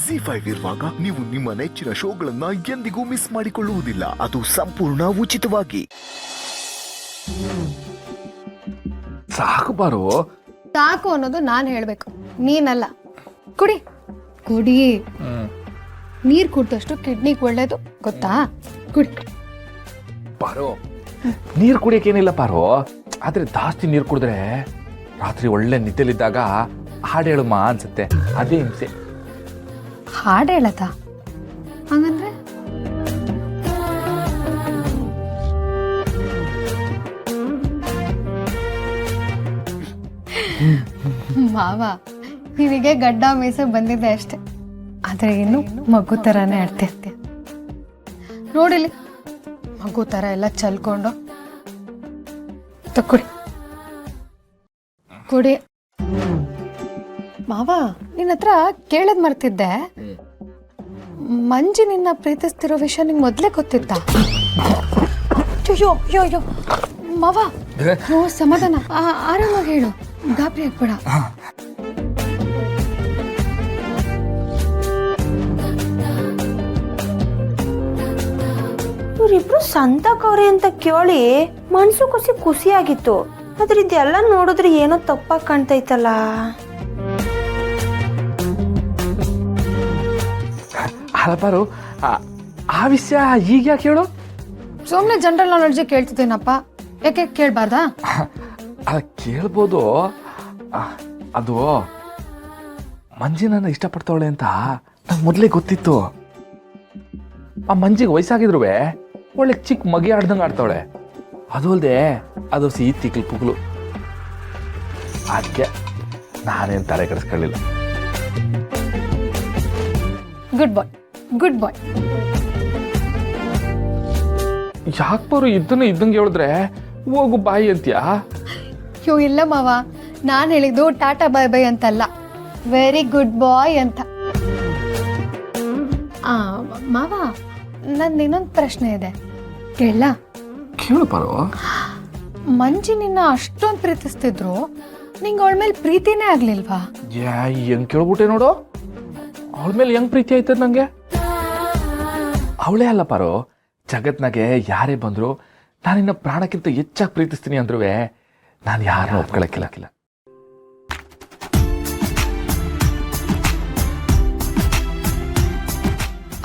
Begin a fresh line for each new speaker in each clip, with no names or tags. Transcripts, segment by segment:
ಜಿ5 ಇರುವಾಗ ನೀವು ನಿಮ್ಮ ನೆಚ್ಚಿನ ಶೋಗಳನ್ನ ಎಂದಿಗೂ ಮಿಸ್ ಮಾಡಿಕೊಳ್ಳುವುದಿಲ್ಲ. ಅದು ಸಂಪೂರ್ಣ ಉಚಿತವಾಗಿ.
ಸಾಕು ಬಾರು.
ಸಾಕು ಅನ್ನೋದು ನಾನು ಹೇಳ್ಬೇಕು, ನೀನಲ್ಲ. ಕುಡಿ ಕುಡಿ. ನೀರ್ ಕುಡ್ದಷ್ಟು ಕಿಡ್ನಿಗೆ ಒಳ್ಳೇದು, ಗೊತ್ತಾ? ಕುಡಿ.
ಪಾರು, ನೀರು ಕುಡಿಯಕ್ಕೇನಿಲ್ಲ ಪಾರು, ಆದ್ರೆ ಜಾಸ್ತಿ ನೀರು ಕುಡಿದ್ರೆ ರಾತ್ರಿ ಒಳ್ಳೆ ನಿದ್ದೆಲಿದ್ದಾಗ ಹಾಡು ಹೇಳುಮ್ಮ ಅನ್ಸುತ್ತೆ, ಅದೇ ಹಿಂಸೆ.
ಹಾಡು ಹೇಳದ ಹಂಗಂದ್ರೆ? ಮಾವ, ನಿನಗೆ ಗಡ್ಡ ಮೀಸೆ ಬಂದಿದೆ ಅಷ್ಟೆ, ಆದ್ರೆ ಇನ್ನು ಮಗು ತರಾನೇ ಆಡ್ತಿರ್ತೀಯ. ನೋಡಿಲಿ, ಮಗು ತರ ಎಲ್ಲ ಚಲ್ಕೊಂಡು ಕುಡಿ ಕುಡಿ. ಮಾವ, ನಿನ್ನ ಹತ್ರ ಕೇಳದ್ ಮರ್ತಿದ್ದೆ, ಮಂಜಿ ನಿನ್ನ ಪ್ರೀತಿಸ್ತಿರೋ ವಿಷಯ ನಿಂಗೆ ಮೊದ್ಲೇ ಗೊತ್ತಿತ್ತ? ಅಯ್ಯೋ ಅಯ್ಯೋ ಅಯ್ಯೋ ಮಾವ, ಸಮಾಧಾನ, ಆರಾಮಾಗಿ ಹೇಳು, ಗಾಬರಿ ಆಗ್ಬೇಡ.
ಇವ್ರಿಬ್ರು ಸಂತಕವ್ರೆ ಅಂತ ಕೇಳಿ ಮನ್ಸು ಖುಷಿಯಾಗಿತ್ತು, ಆದ್ರೆ ಇದೆಲ್ಲ ನೋಡಿದ್ರೆ ಏನೋ ತಪ್ಪಾಗಿ ಕಾಣ್ತೈತಲ್ಲ.
ಅಲ್ಪಾರು, ಆ ವಿಷಯ ಈಗ ಯಾಕೆ ಹೇಳು?
ಸುಮ್ಮನೆ ಜನರಲ್ ನಾಲೆಡ್ಜ್ ಕೇಳ್ತಿದ್ದೇನಪ್ಪ, ಯಾಕೆ ಕೇಳ್ಬಾರ್ದಾ?
ಅಲ್ಲ, ಕೇಳ್ಬೋದು. ಅದು ಮಂಜಿ ನನ್ನ ಇಷ್ಟಪಡ್ತಾವಳೆ ಅಂತ ನಂಗೆ ಮೊದಲೇ ಗೊತ್ತಿತ್ತು. ಆ ಮಂಜಿಗೆ ವಯಸ್ಸಾಗಿದ್ರು ಒಳ್ಳೆ ಚಿಕ್ಕ ಮಗಿ ಆಡ್ದಂಗೆ ಆಡ್ತಾವಳೆ. ಅದು ಅಲ್ಲದೆ ಅದು ಸಿಹಿ ತಿಕ್ಲು ಪುಗ್ಲು, ಅದಕ್ಕೆ ನಾನೇನು ತಲೆ ಕೆಡಿಸ್ಕೊಳ್ಳಿಲ್ಲ.
ಗುಡ್ ಬಾಯ್, ಗುಡ್ ಬಾಯ್.
ಯಾಕೆ ಬರು ಇದ್ದಂಗೆ ಹೇಳಿದ್ರೆ ಹೋಗು ಬಾಯಿ ಅಂತೀಯಾ?
ಅಯ್ಯೋ ಇಲ್ಲ ಮಾವ, ನಾನು ಹೇಳಿದ್ದು ಟಾಟಾ ಬಾಯ್ ಬಾಯ್ ಅಂತಲ್ಲ, ವೆರಿ ಗುಡ್ ಬಾಯ್ ಅಂತ. ಮಾವ, ನಂದು ಇನ್ನೊಂದು ಪ್ರಶ್ನೆ ಇದೆ, ಕೇಳ?
ಕೇಳು ಬರೋ.
ಮಂಜಿ ನಿನ್ನ ಅಷ್ಟೊಂದು ಪ್ರೀತಿಸ್ತಿದ್ರು, ನಿಂಗೆ ಅವಳ ಮೇಲೆ ಪ್ರೀತಿನೇ ಆಗ್ಲಿಲ್ವಾ?
ಹೆಂಗ್ ಕೇಳ್ಬಿಟ್ಟೆ ನೋಡು, ಅವಳ ಮೇಲೆ ಹೆಂಗ್ ಪ್ರೀತಿ ಆಯ್ತದ ನಂಗೆ? ಅವಳೇ ಅಲ್ಲ ಪಾರು, ಜಗತ್ನಾಗೆ ಯಾರೇ ಬಂದ್ರು ನಾನಿನ್ನ ಪ್ರಾಣಕ್ಕಿಂತ ಹೆಚ್ಚಾಗಿ ಪ್ರೀತಿಸ್ತೀನಿ ಅಂದ್ರೂ ನಾನು ಯಾರನ್ನ ಒಪ್ಕೊಳಕ್ಕಿಲ್ಲ.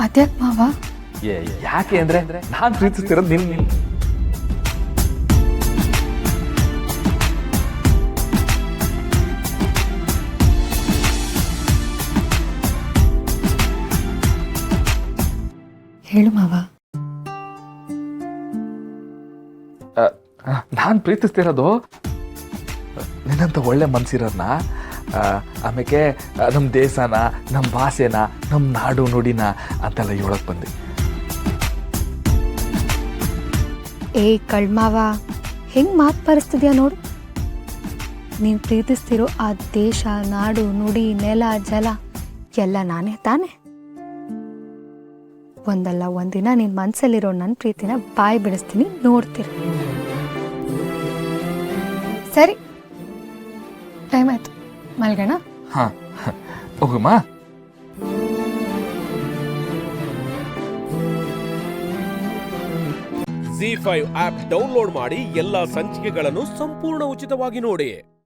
ಅದ್ಯಾಕ್ ಮಾವ?
ಯಾಕೆ ಅಂದ್ರೆ ನಾನು ಪ್ರೀತಿಸ್ತಿರೋದು ನಿನ್ನ.
ಹೇಳು ಮಾವ.
ನಾನು ಪ್ರೀತಿಸ್ತಿರೋದು ನಿನ್ನಂತ ಒಳ್ಳೆ ಮನ್ಸಿರೋರ್ನ, ಆಮೇಲೆ ನಮ್ಮ ದೇಶನ, ನಮ್ಮ ಭಾಷೆನ, ನಮ್ಮ ನಾಡು ನುಡಿನ ಅಂತೆಲ್ಲ ಹೇಳಕ್ ಬಂದೆ.
ಏ ಕಳ್ಮಾವ, ಹೆಂಗ್ ಮಾತು ಪರಿಸ್ತಿದ್ಯಾ ನೋಡು. ನೀನು ಪ್ರೀತಿಸ್ತಿರೋ ಆ ದೇಶ, ನಾಡು, ನುಡಿ, ನೆಲ, ಜಲ ಎಲ್ಲ ನಾನೇ ತಾನೆ. ಒಂದಲ್ಲ ಒಂದಿನ ನಿನ್ನ ಮನಸ್ಸಲ್ಲಿರೋ ನನ್ನ ಪ್ರೀತಿನ ಬಾಯಿ ಬಿಡಿಸ್ತೀನಿ, ನೋಡ್ತೀರ. ಸರಿ, ಟೈಮ್ ಆಯ್ತು, ಮಲ್ಗೋಣ.
ಹಾ, ಹೋಗಮ್ಮ.
ಜಿ5 ಆಪ್ ಡೌನ್ಲೋಡ್ ಮಾಡಿ ಎಲ್ಲಾ ಸಂಚಿಕೆಗಳನ್ನು ಸಂಪೂರ್ಣ ಉಚಿತವಾಗಿ ನೋಡಿ.